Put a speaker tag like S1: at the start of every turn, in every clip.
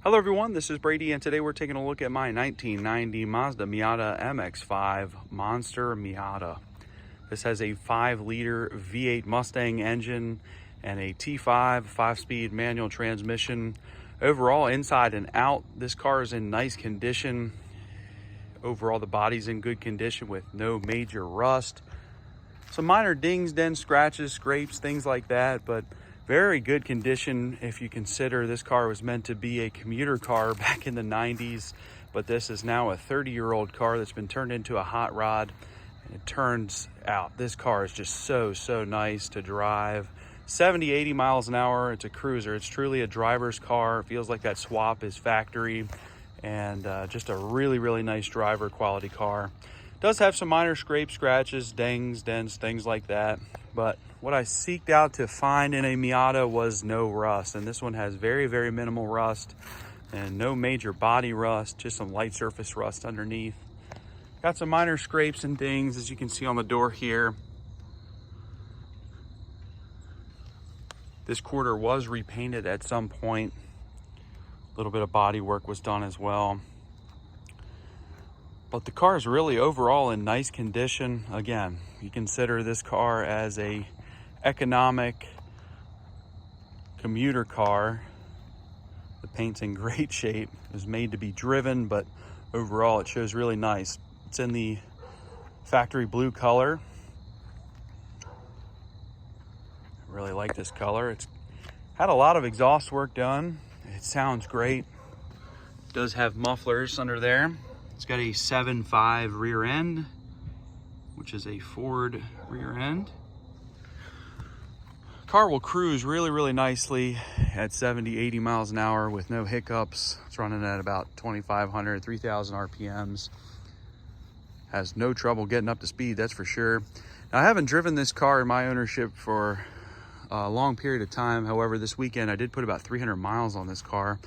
S1: Hello everyone, this is Brady and today we're taking a look at my 1990 Mazda Miata MX-5 Monster Miata. This has a 5-liter V8 Mustang engine and a T5 5-speed manual transmission. Overall, inside and out, this car is in nice condition. Overall, the body's in good condition with no major rust. Some minor dings, dents, scratches, scrapes, things like that, but very good condition if you consider this car was meant to be a commuter car back in the 90s, but this is now a 30-year-old car that's been turned into a hot rod. And it turns out this car is just so nice to drive. 70-80 miles an hour. It's a cruiser. It's truly a driver's car. It feels like that swap is factory, and just a really nice driver quality car. Does have some minor scrapes, scratches, dings, dents, things like that, but what I seeked out to find in a Miata was no rust, and this one has very minimal rust and no major body rust, just some light surface rust underneath. Got some minor scrapes and dings, as you can see on the door here. This quarter was repainted at some point. A little bit of body work was done as well. But the car is really overall in nice condition. Again, you consider this car as a economic commuter car. The paint's in great shape. It was made to be driven, but overall it shows really nice. It's in the factory blue color. I really like this color. It's had a lot of exhaust work done. It sounds great. It does have mufflers under there. It's got a 7.5 rear end, which is a Ford rear end. Car will cruise really nicely at 70-80 miles an hour with no hiccups. It's running at about 2,500, 3,000 RPMs. Has no trouble getting up to speed, that's for sure. Now, I haven't driven this car in my ownership for a long period of time. However, this weekend I did put about 300 miles on this car.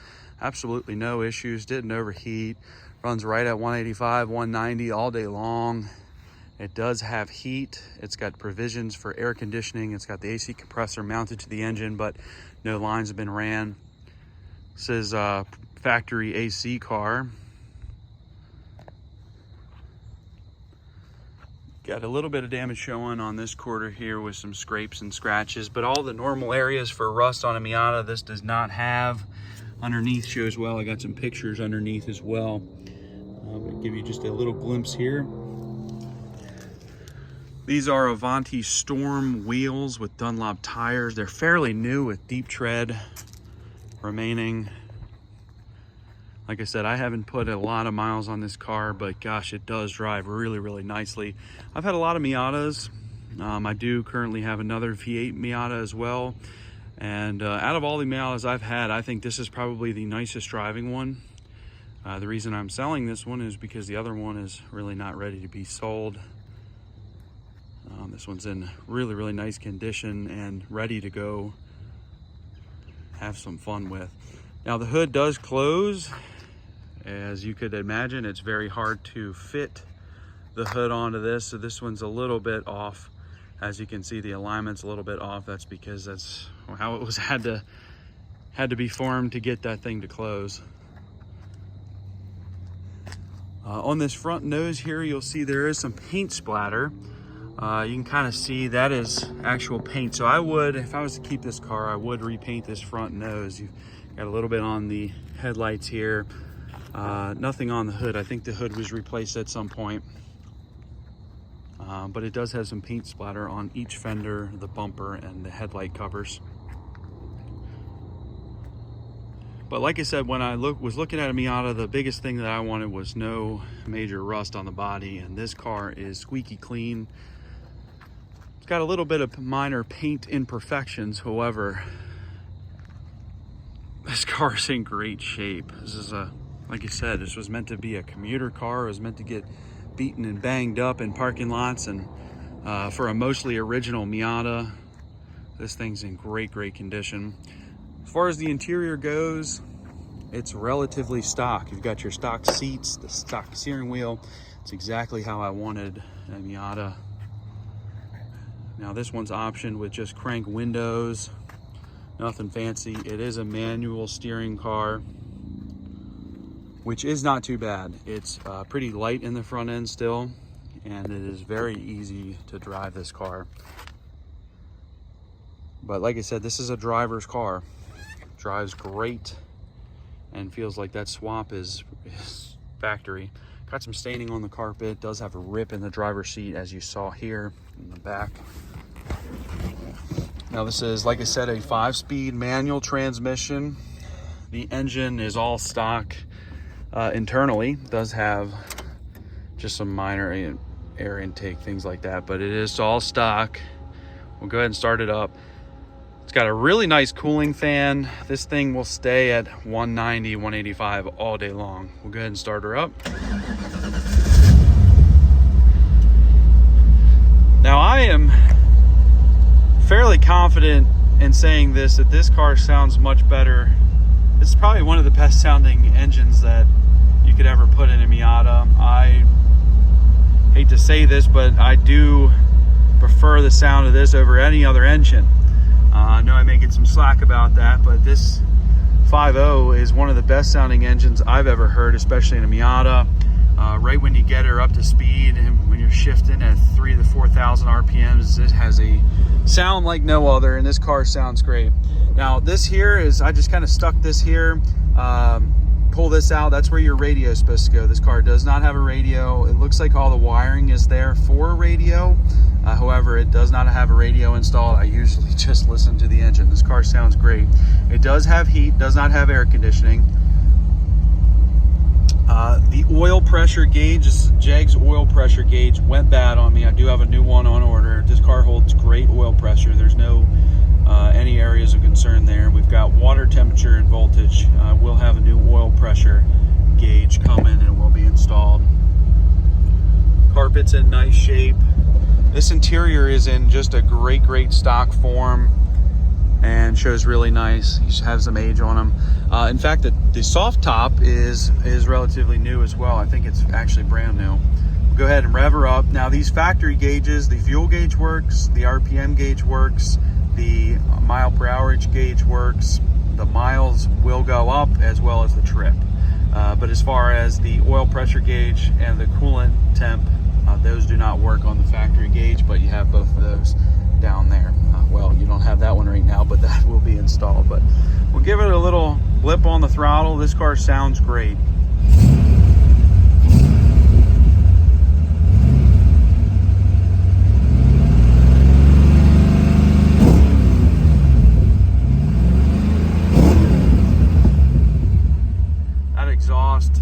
S1: Absolutely no issues, didn't overheat. Runs right at 185, 190 all day long. It does have heat. It's got provisions for air conditioning. It's got the AC compressor mounted to the engine, but no lines have been ran. This is a factory AC car. Got a little bit of damage showing on this quarter here with some scrapes and scratches, but all the normal areas for rust on a Miata, this does not have. Underneath shows well. I got some pictures underneath as well. I'm going to give you just a little glimpse here. These are Avanti Storm wheels with Dunlop tires. They're fairly new with deep tread remaining. Like I said, I haven't put a lot of miles on this car, but gosh, it does drive really nicely. I've had a lot of Miatas. I do currently have another V8 Miata as well. And out of all the Miatas I've had, I think this is probably the nicest driving one. The reason I'm selling this one is because the other one is really not ready to be sold. This one's in really nice condition and ready to go have some fun with. Now, the hood does close. As you could imagine, it's very hard to fit the hood onto this, so this one's a little bit off. As you can see, the alignment's a little bit off. That's because that's how it was had to be formed to get that thing to close. On this front nose here, you'll see there is some paint splatter. You can kind of see that is actual paint. So I would, if I was to keep this car, I would repaint this front nose. You've got a little bit on the headlights here. Nothing on the hood. I think the hood was replaced at some point. But it does have some paint splatter on each fender, the bumper, and the headlight covers. But like I said, when I was looking at a Miata, the biggest thing that I wanted was no major rust on the body, and this car is squeaky clean. It's got a little bit of minor paint imperfections. However, this car is in great shape. This is like I said, this was meant to be a commuter car. It was meant to get beaten and banged up in parking lots, and for a mostly original Miata, this thing's in great condition. As far as the interior goes, it's relatively stock. You've got your stock seats, the stock steering wheel. It's exactly how I wanted a Miata. Now this one's optioned with just crank windows, nothing fancy. It is a manual steering car. which is not too bad. It's pretty light in the front end still, and it is very easy to drive this car. But like I said, this is a driver's car. Drives great and feels like that swap is factory. Got some staining on the carpet. Does have a rip in the driver's seat, as you saw here in the back. Now this is, like I said, a 5-speed manual transmission. The engine is all stock internally. Does have just some minor air intake, things like that, but it is all stock. We'll go ahead and start it up. It's got a really nice cooling fan. This thing will stay at 190, 185 all day long. We'll go ahead and start her up. Now I am fairly confident in saying this, that this car sounds much better. This is probably one of the best sounding engines that you could ever put in a Miata. I hate to say this, but I do prefer the sound of this over any other engine. I know I may get some slack about that, but this 5.0 is one of the best sounding engines I've ever heard, especially in a Miata. Right when you get her up to speed and when you're shifting at 3,000 to 4,000 RPMs, it has a sound like no other, and this car sounds great. Now this here is, I just kind of stuck this here. Pull this out, that's where your radio is supposed to go. This car does not have a radio. It looks like all the wiring is there for a radio. However, it does not have a radio installed. I usually just listen to the engine. This car sounds great. It does have heat, does not have air conditioning. The oil pressure gauge, this Jeg's oil pressure gauge, went bad on me. I do have a new one on order. This car holds great oil pressure. There's no any areas of concern there. We've got water temperature and voltage. We'll have a new oil pressure gauge coming and will be installed. Carpet's in nice shape. This interior is in just a great stock form and shows really nice. You have some age on them. In fact, the soft top is relatively new as well. I think it's actually brand new. We'll go ahead and rev her up. Now these factory gauges, the fuel gauge works, the RPM gauge works, the mile per hourage gauge works. The miles will go up as well as the trip. But as far as the oil pressure gauge and the coolant temp, those do not work on the factory gauge, but you have both of those down there. Well, you don't have that one right now, but that will be installed. But we'll give it a little blip on the throttle. This car sounds great. That exhaust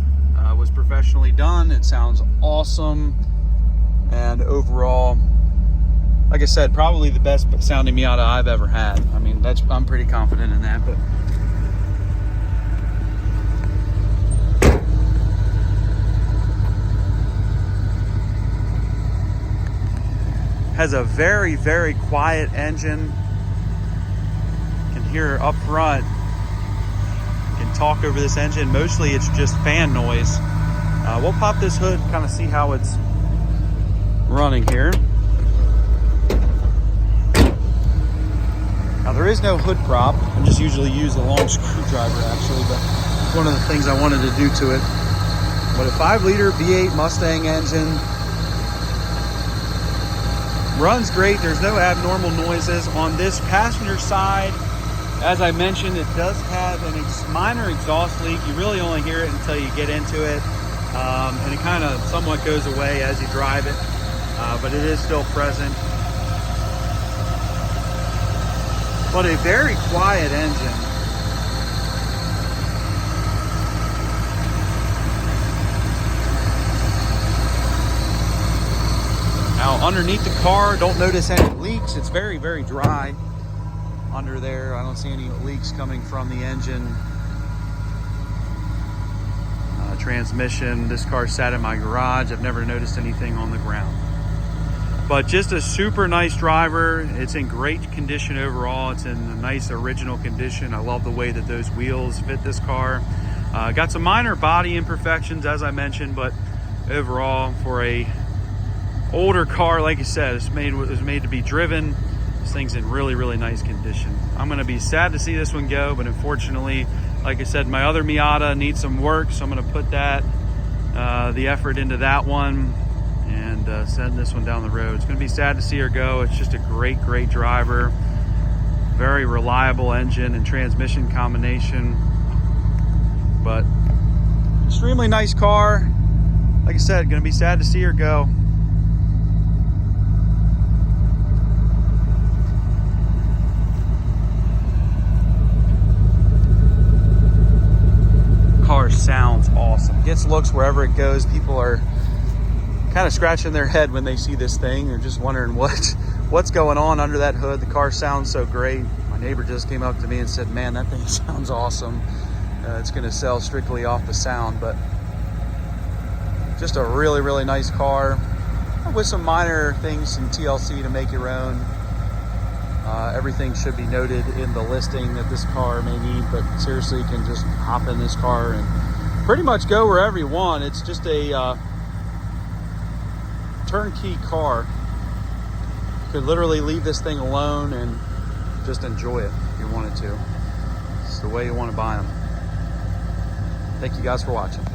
S1: was professionally done. It sounds awesome. And overall, like I said, probably the best sounding Miata I've ever had. I mean, I'm pretty confident in that. But has a very quiet engine. You can hear up front. You can talk over this engine. Mostly it's just fan noise. We'll pop this hood, kind of see how it's running here. Now there is no hood prop. I just usually use a long screwdriver actually, but it's one of the things I wanted to do to it. But a 5-liter V8 Mustang engine runs great. There's no abnormal noises. On this passenger side, as I mentioned, it does have a minor exhaust leak. You really only hear it until you get into it. And it kind of somewhat goes away as you drive it. But it is still present. But a very quiet engine. Now underneath the car, don't notice any leaks. It's very dry under there. I don't see any leaks coming from the engine. Transmission, this car sat in my garage. I've never noticed anything on the ground. But just a super nice driver. It's in great condition overall. It's in a nice original condition. I love the way that those wheels fit this car. Got some minor body imperfections, as I mentioned, but overall, for a older car, like I said, it was made to be driven. This thing's in really nice condition. I'm going to be sad to see this one go, but unfortunately, Like I said, my other Miata needs some work, so I'm going to put that the effort into that one and send this one down the road. It's going to be sad to see her go. It's just a great driver. Very reliable engine and transmission combination, but extremely nice car. Like I said, going to be sad to see her go. Car sounds awesome. Gets looks wherever it goes. People are kind of scratching their head when they see this thing. They're just wondering what's going on under that hood. The car sounds so great. My neighbor just came up to me and said, man, that thing sounds awesome. It's going to sell strictly off the sound, but just a really nice car with some minor things in TLC to make your own. Everything should be noted in the listing that this car may need, but seriously, you can just hop in this car and pretty much go wherever you want. It's just a turnkey car. You could literally leave this thing alone and just enjoy it if you wanted to. It's the way you want to buy them. Thank you guys for watching.